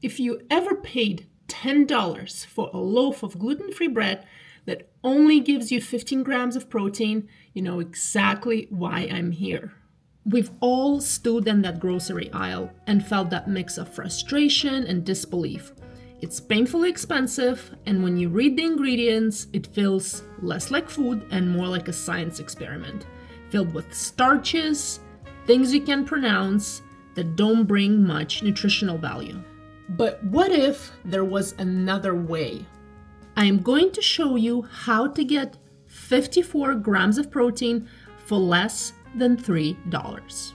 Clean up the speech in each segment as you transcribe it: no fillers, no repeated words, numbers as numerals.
If you ever paid $10 for a loaf of gluten-free bread that only gives you 15 grams of protein, you know exactly why I'm here. We've all stood in that grocery aisle and felt that mix of frustration and disbelief. It's painfully expensive, and when you read the ingredients, it feels less like food and more like a science experiment, filled with starches, things you can't pronounce, that don't bring much nutritional value. But what if there was another way? I am going to show you how to get 54 grams of protein for less than $3.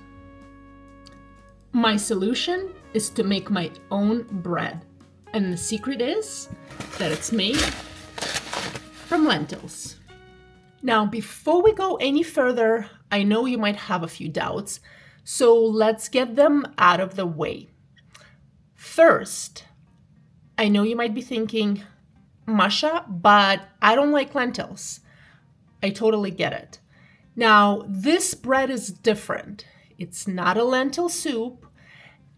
My solution is to make my own bread. And the secret is that it's made from lentils. Now, before we go any further, I know you might have a few doubts, so let's get them out of the way. First, I know you might be thinking, Masha, but I don't like lentils. I totally get it. Now, this bread is different. It's not a lentil soup,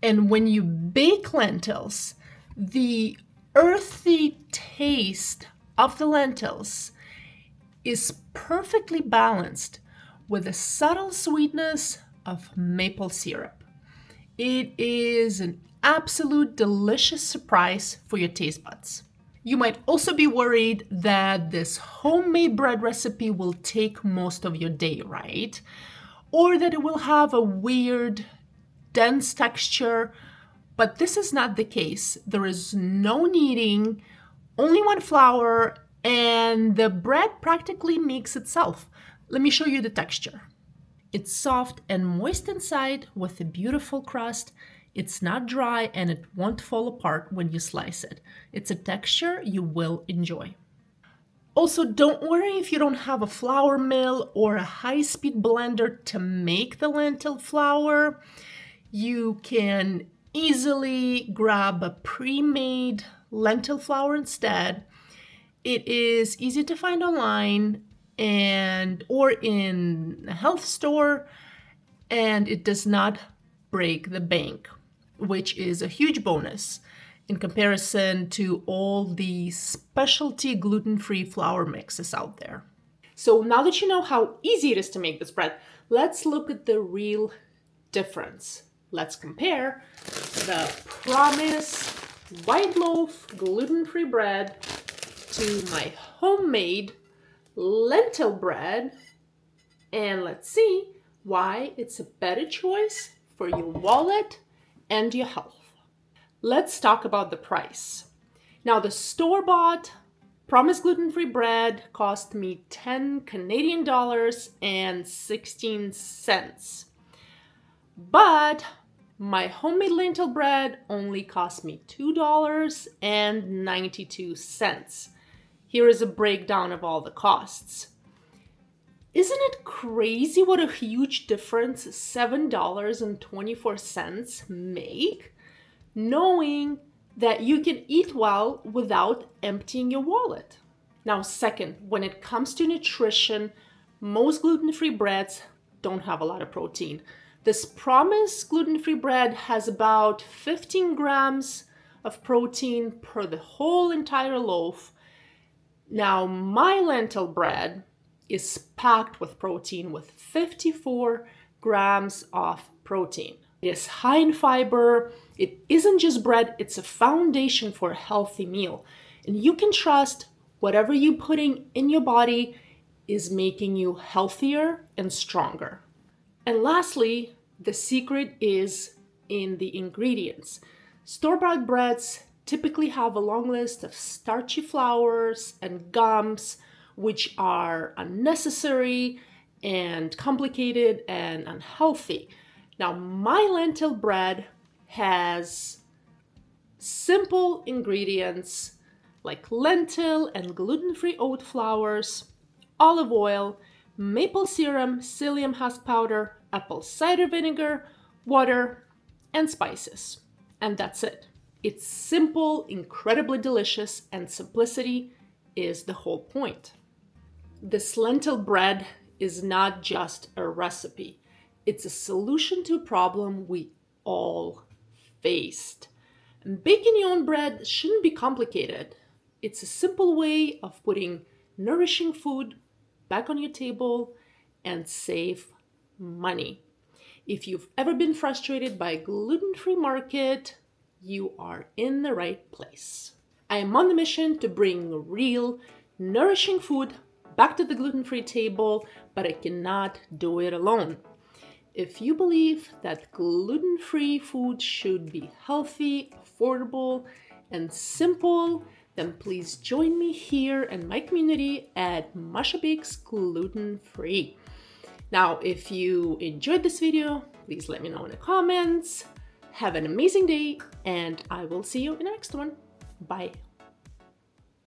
and when you bake lentils, the earthy taste of the lentils is perfectly balanced with the subtle sweetness of maple syrup. It is an absolute delicious surprise for your taste buds. You might also be worried that this homemade bread recipe will take most of your day, right? Or that it will have a weird, dense texture. But this is not the case. There is no kneading, only one flour, and the bread practically makes itself. Let me show you the texture. It's soft and moist inside with a beautiful crust. It's not dry and it won't fall apart when you slice it. It's a texture you will enjoy. Also, don't worry if you don't have a flour mill or a high-speed blender to make the lentil flour. You can easily grab a pre-made lentil flour instead. It is easy to find online or in a health store, and it does not break the bank, which is a huge bonus in comparison to all the specialty gluten-free flour mixes out there. So now that you know how easy it is to make this bread, let's look at the real difference. Let's compare the Promise white loaf gluten-free bread to my homemade lentil bread, and let's see why it's a better choice for your wallet and your health. Let's talk about the price. Now, the store-bought Promise gluten-free bread cost me 10 Canadian dollars and 16 cents. But my homemade lentil bread only cost me $2.92. Here is a breakdown of all the costs. Isn't it crazy what a huge difference $7.24 make? Knowing that you can eat well without emptying your wallet. Now, second, when it comes to nutrition, most gluten-free breads don't have a lot of protein. This Promise gluten-free bread has about 15 grams of protein per the whole entire loaf. Now, my lentil bread is packed with protein with 54 grams of protein. It is high in fiber. It isn't just bread, it's a foundation for a healthy meal. And you can trust whatever you're putting in your body is making you healthier and stronger. And lastly, the secret is in the ingredients. Store-bought breads typically have a long list of starchy flours and gums, which are unnecessary and complicated and unhealthy. Now, my lentil bread has simple ingredients like lentil and gluten-free oat flours, olive oil, maple syrup, psyllium husk powder, apple cider vinegar, water, and spices. And that's it. It's simple, incredibly delicious, and simplicity is the whole point. This lentil bread is not just a recipe. It's a solution to a problem we all faced. Baking your own bread shouldn't be complicated. It's a simple way of putting nourishing food back on your table and save money. If you've ever been frustrated by a gluten-free market, you are in the right place. I am on the mission to bring real, nourishing food back to the gluten-free table, but I cannot do it alone. If you believe that gluten-free food should be healthy, affordable, and simple, then please join me here in my community at Masha Bakes Gluten-Free. Now, if you enjoyed this video, please let me know in the comments. Have an amazing day, and I will see you in the next one. Bye.